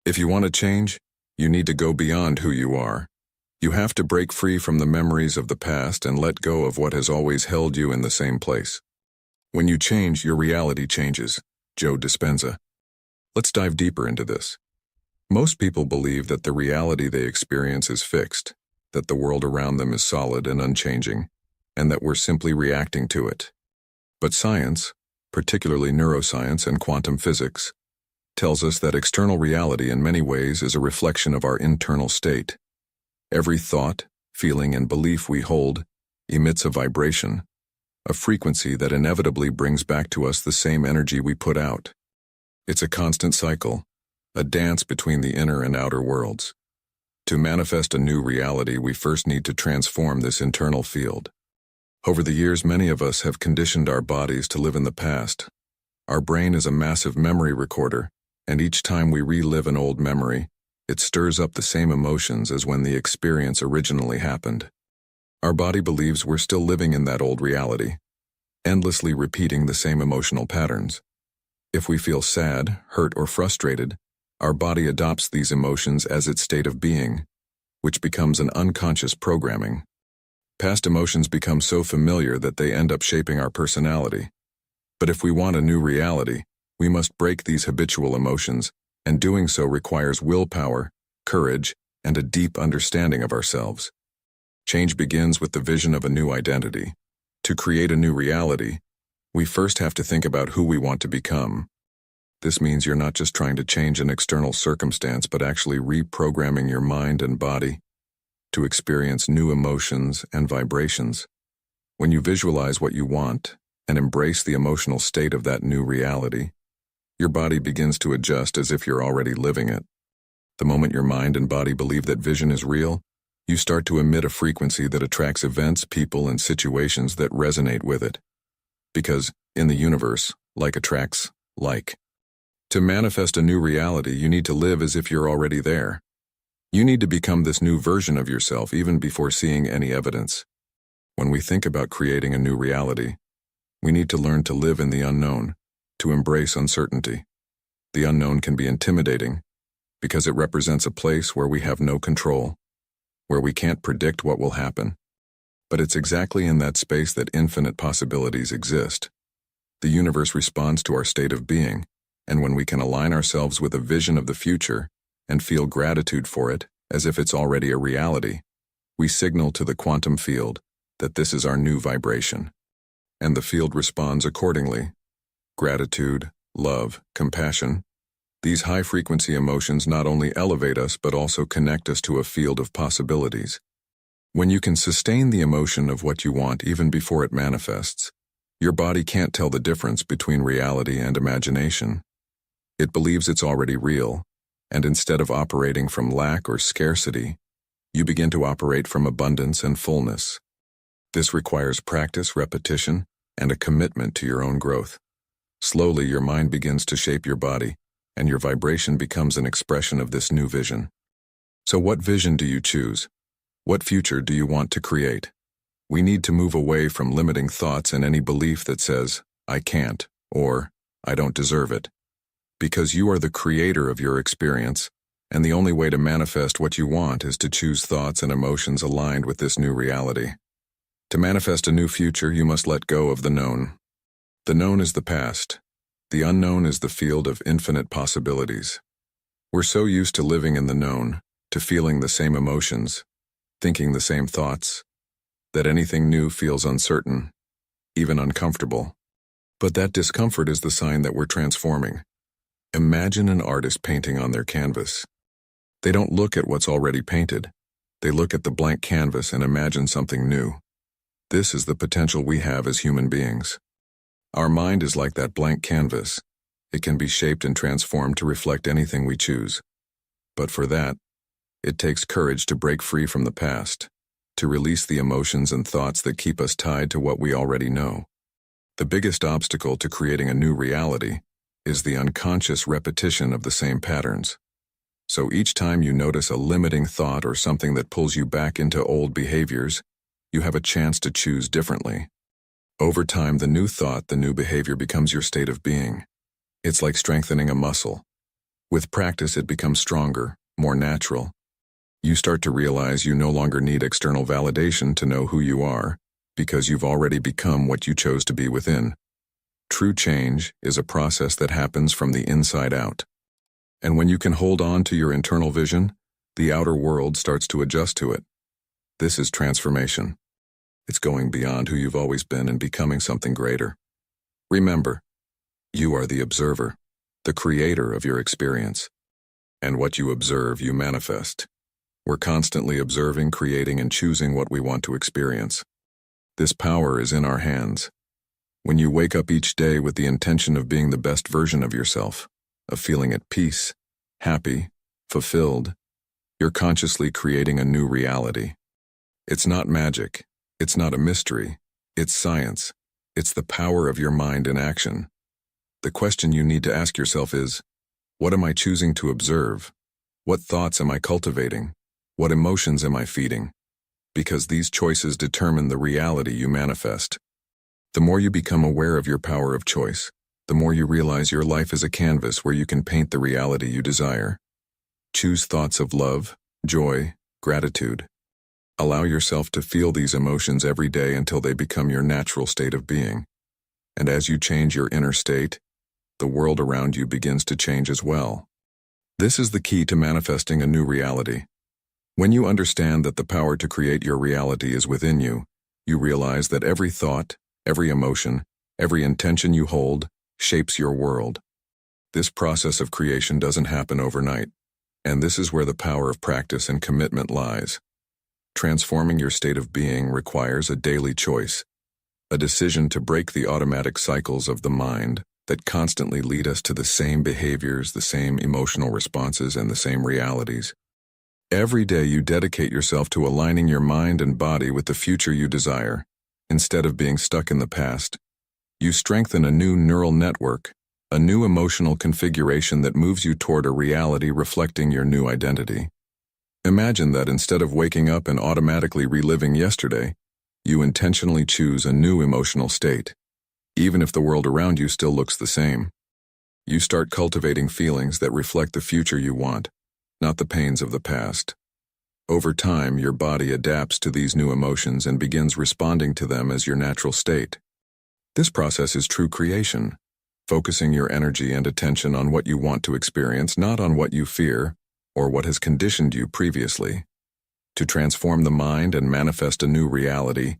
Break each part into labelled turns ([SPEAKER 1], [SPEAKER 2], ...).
[SPEAKER 1] If you want to change, you need to go beyond who you are. You have to break free from the memories of the past and let go of what has always held you in the same place. When you change, your reality changes. Joe Dispenza. Let's dive deeper into this. Most people believe that the reality they experience is fixed, that the world around them is solid and unchanging, and that we're simply reacting to it. But science, particularly neuroscience and quantum physics, tells us that external reality in many ways is a reflection of our internal state. Every thought, feeling, and belief we hold emits a vibration, a frequency that inevitably brings back to us the same energy we put out. It's a constant cycle, a dance between the inner and outer worlds. To manifest a new reality, we first need to transform this internal field. Over the years, many of us have conditioned our bodies to live in the past. Our brain is a massive memory recorder, and each time we relive an old memory, it stirs up the same emotions as when the experience originally happened. Our body believes we're still living in that old reality, endlessly repeating the same emotional patterns. If we feel sad, hurt, or frustrated, our body adopts these emotions as its state of being, which becomes an unconscious programming. Past emotions become so familiar that they end up shaping our personality. But if we want a new reality, we must break these habitual emotions, and doing so requires willpower, courage, and a deep understanding of ourselves. Change begins with the vision of a new identity. To create a new reality, we first have to think about who we want to become. This means you're not just trying to change an external circumstance, but actually reprogramming your mind and body to experience new emotions and vibrations. When you visualize what you want and embrace the emotional state of that new reality, your body begins to adjust as if you're already living it. The moment your mind and body believe that vision is real, you start to emit a frequency that attracts events, people, and situations that resonate with it. Because, in the universe, like attracts like. To manifest a new reality, you need to live as if you're already there. You need to become this new version of yourself even before seeing any evidence. When we think about creating a new reality, we need to learn to live in the unknown, to embrace uncertainty. The unknown can be intimidating because it represents a place where we have no control, where we can't predict what will happen. But it's exactly in that space that infinite possibilities exist. The universe responds to our state of being, and when we can align ourselves with a vision of the future and feel gratitude for it as if it's already a reality, we signal to the quantum field that this is our new vibration. And the field responds accordingly. Gratitude, love, compassion. These high-frequency emotions not only elevate us but also connect us to a field of possibilities. When you can sustain the emotion of what you want even before it manifests, your body can't tell the difference between reality and imagination. It believes it's already real, and instead of operating from lack or scarcity, you begin to operate from abundance and fullness. This requires practice, repetition, and a commitment to your own growth. Slowly, your mind begins to shape your body, and your vibration becomes an expression of this new vision. So what vision do you choose? What future do you want to create? We need to move away from limiting thoughts and any belief that says, I can't, or I don't deserve it. Because you are the creator of your experience, and the only way to manifest what you want is to choose thoughts and emotions aligned with this new reality. To manifest a new future, you must let go of the known. The known is the past. The unknown is the field of infinite possibilities. We're so used to living in the known, to feeling the same emotions, thinking the same thoughts, that anything new feels uncertain, even uncomfortable. But that discomfort is the sign that we're transforming. Imagine an artist painting on their canvas. They don't look at what's already painted. They look at the blank canvas and imagine something new. This is the potential we have as human beings. Our mind is like that blank canvas. It can be shaped and transformed to reflect anything we choose. But for that, it takes courage to break free from the past, to release the emotions and thoughts that keep us tied to what we already know. The biggest obstacle to creating a new reality is the unconscious repetition of the same patterns. So each time you notice a limiting thought or something that pulls you back into old behaviors, you have a chance to choose differently. Over time, the new thought, the new behavior becomes your state of being. It's like strengthening a muscle. With practice, it becomes stronger, more natural. You start to realize you no longer need external validation to know who you are, because you've already become what you chose to be within. True change is a process that happens from the inside out. And when you can hold on to your internal vision, the outer world starts to adjust to it. This is transformation. It's going beyond who you've always been and becoming something greater. Remember, you are the observer, the creator of your experience. And what you observe, you manifest. We're constantly observing, creating, and choosing what we want to experience. This power is in our hands. When you wake up each day with the intention of being the best version of yourself, of feeling at peace, happy, fulfilled, you're consciously creating a new reality. It's not magic. It's not a mystery. It's science. It's the power of your mind in action. The question you need to ask yourself is, what am I choosing to observe? What thoughts am I cultivating? What emotions am I feeding? Because these choices determine the reality you manifest. The more you become aware of your power of choice, the more you realize your life is a canvas where you can paint the reality you desire. Choose thoughts of love, joy, gratitude. Allow yourself to feel these emotions every day until they become your natural state of being. And as you change your inner state, the world around you begins to change as well. This is the key to manifesting a new reality. When you understand that the power to create your reality is within you, you realize that every thought, every emotion, every intention you hold shapes your world. This process of creation doesn't happen overnight, and this is where the power of practice and commitment lies. Transforming your state of being requires a daily choice, a decision to break the automatic cycles of the mind that constantly lead us to the same behaviors, the same emotional responses, and the same realities. Every day you dedicate yourself to aligning your mind and body with the future you desire. Instead of being stuck in the past, you strengthen a new neural network, a new emotional configuration that moves you toward a reality reflecting your new identity. Imagine that instead of waking up and automatically reliving yesterday, you intentionally choose a new emotional state. Even if the world around you still looks the same, you start cultivating feelings that reflect the future you want, not the pains of the past. Over time, your body adapts to these new emotions and begins responding to them as your natural state. This process is true creation, focusing your energy and attention on what you want to experience, not on what you fear or what has conditioned you previously. To transform the mind and manifest a new reality,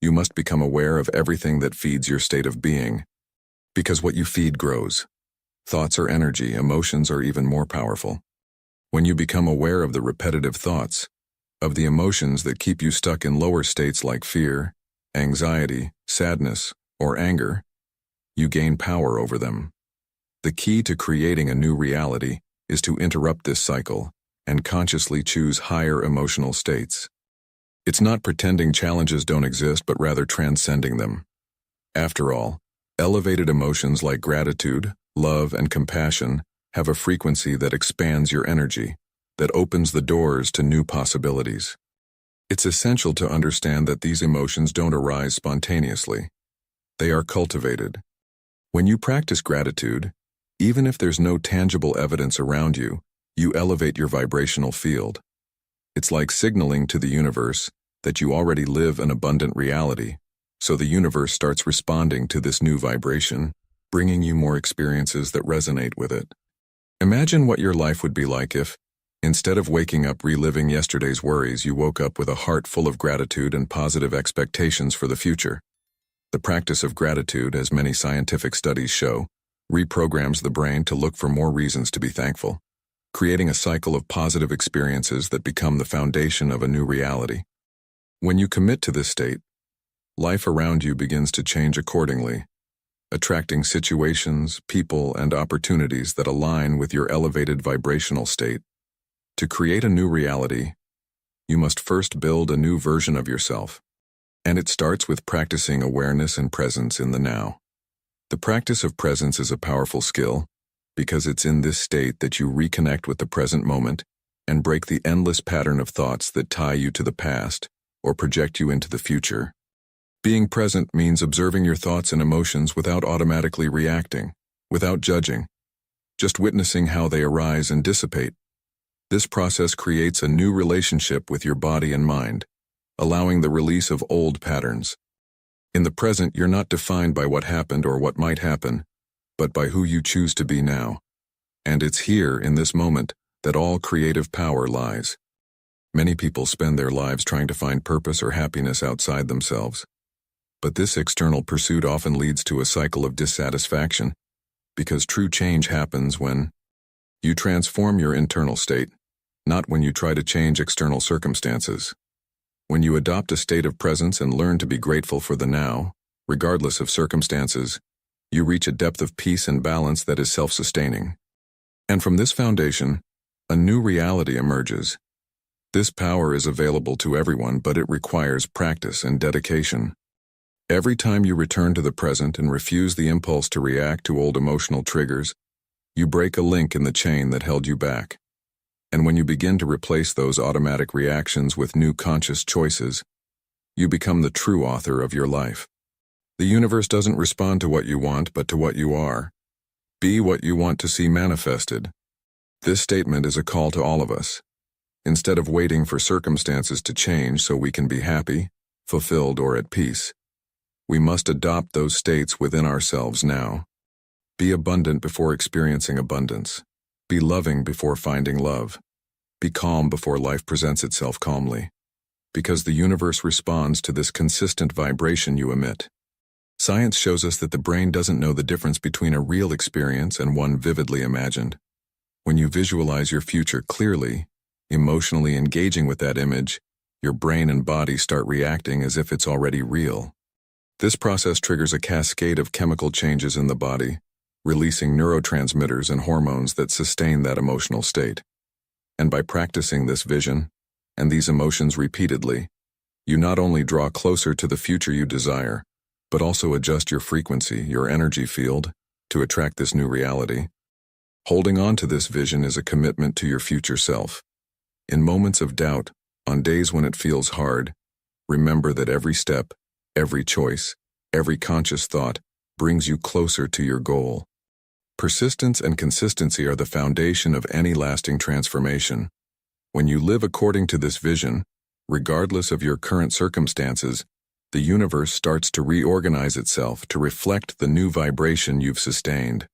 [SPEAKER 1] you must become aware of everything that feeds your state of being. Because what you feed grows. Thoughts are energy, emotions are even more powerful. When you become aware of the repetitive thoughts, of the emotions that keep you stuck in lower states like fear, anxiety, sadness, or anger, you gain power over them. The key to creating a new reality is to interrupt this cycle and consciously choose higher emotional states. It's not pretending challenges don't exist, but rather transcending them. After all, elevated emotions like gratitude, love, and compassion have a frequency that expands your energy, that opens the doors to new possibilities. It's essential to understand that these emotions don't arise spontaneously. They are cultivated. When you practice gratitude, even if there's no tangible evidence around you, you elevate your vibrational field. It's like signaling to the universe that you already live an abundant reality, so the universe starts responding to this new vibration, bringing you more experiences that resonate with it. Imagine what your life would be like if, instead of waking up reliving yesterday's worries, you woke up with a heart full of gratitude and positive expectations for the future. The practice of gratitude, as many scientific studies show, reprograms the brain to look for more reasons to be thankful, creating a cycle of positive experiences that become the foundation of a new reality. When you commit to this state, life around you begins to change accordingly, attracting situations, people, and opportunities that align with your elevated vibrational state. To create a new reality, you must first build a new version of yourself, and it starts with practicing awareness and presence in the now. The practice of presence is a powerful skill, because it's in this state that you reconnect with the present moment and break the endless pattern of thoughts that tie you to the past or project you into the future. Being present means observing your thoughts and emotions without automatically reacting, without judging, just witnessing how they arise and dissipate. This process creates a new relationship with your body and mind, allowing the release of old patterns. In the present, you're not defined by what happened or what might happen, but by who you choose to be now. And it's here, in this moment, that all creative power lies. Many people spend their lives trying to find purpose or happiness outside themselves. But this external pursuit often leads to a cycle of dissatisfaction, because true change happens when you transform your internal state, not when you try to change external circumstances. When you adopt a state of presence and learn to be grateful for the now, regardless of circumstances, you reach a depth of peace and balance that is self-sustaining. And from this foundation, a new reality emerges. This power is available to everyone, but it requires practice and dedication. Every time you return to the present and refuse the impulse to react to old emotional triggers, you break a link in the chain that held you back. And when you begin to replace those automatic reactions with new conscious choices, you become the true author of your life. The universe doesn't respond to what you want, but to what you are. Be what you want to see manifested. This statement is a call to all of us. Instead of waiting for circumstances to change so we can be happy, fulfilled, or at peace, we must adopt those states within ourselves now. Be abundant before experiencing abundance. Be loving before finding love. Be calm before life presents itself calmly. Because the universe responds to this consistent vibration you emit. Science shows us that the brain doesn't know the difference between a real experience and one vividly imagined. When you visualize your future clearly, emotionally engaging with that image, your brain and body start reacting as if it's already real. This process triggers a cascade of chemical changes in the body, releasing neurotransmitters and hormones that sustain that emotional state. And by practicing this vision and these emotions repeatedly, you not only draw closer to the future you desire, but also adjust your frequency, your energy field, to attract this new reality. Holding on to this vision is a commitment to your future self. In moments of doubt, on days when it feels hard, remember that every step, every choice, every conscious thought brings you closer to your goal. Persistence and consistency are the foundation of any lasting transformation. When you live according to this vision, regardless of your current circumstances, the universe starts to reorganize itself to reflect the new vibration you've sustained.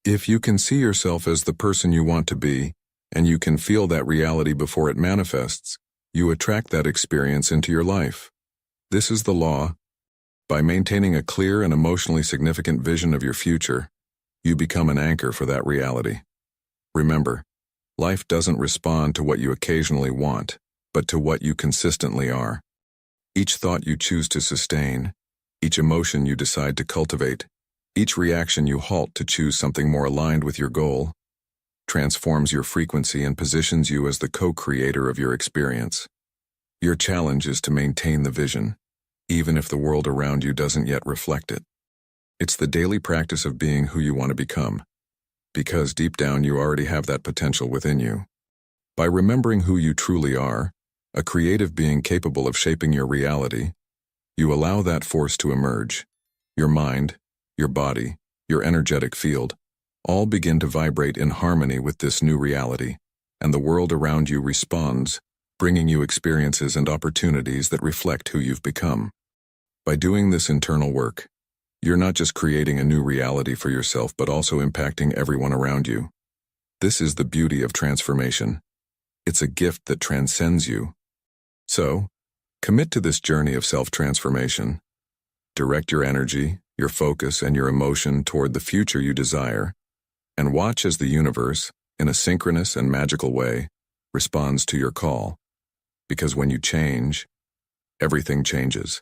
[SPEAKER 1] If you can see yourself as the person you want to be, and you can feel that reality before it manifests, you attract that experience into your life. This is the law. By maintaining a clear and emotionally significant vision of your future, you become an anchor for that reality. Remember, life doesn't respond to what you occasionally want, but to what you consistently are. Each thought you choose to sustain, each emotion you decide to cultivate, each reaction you halt to choose something more aligned with your goal, transforms your frequency and positions you as the co-creator of your experience. Your challenge is to maintain the vision, even if the world around you doesn't yet reflect it. It's the daily practice of being who you want to become, because deep down you already have that potential within you. By remembering who you truly are, a creative being capable of shaping your reality, you allow that force to emerge. Your mind, your body, your energetic field, all begin to vibrate in harmony with this new reality, and the world around you responds, bringing you experiences and opportunities that reflect who you've become. By doing this internal work, you're not just creating a new reality for yourself but also impacting everyone around you. This is the beauty of transformation. It's a gift that transcends you. So, commit to this journey of self-transformation. Direct your energy, your focus, and your emotion toward the future you desire, and watch as the universe, in a synchronous and magical way, responds to your call. Because when you change, everything changes.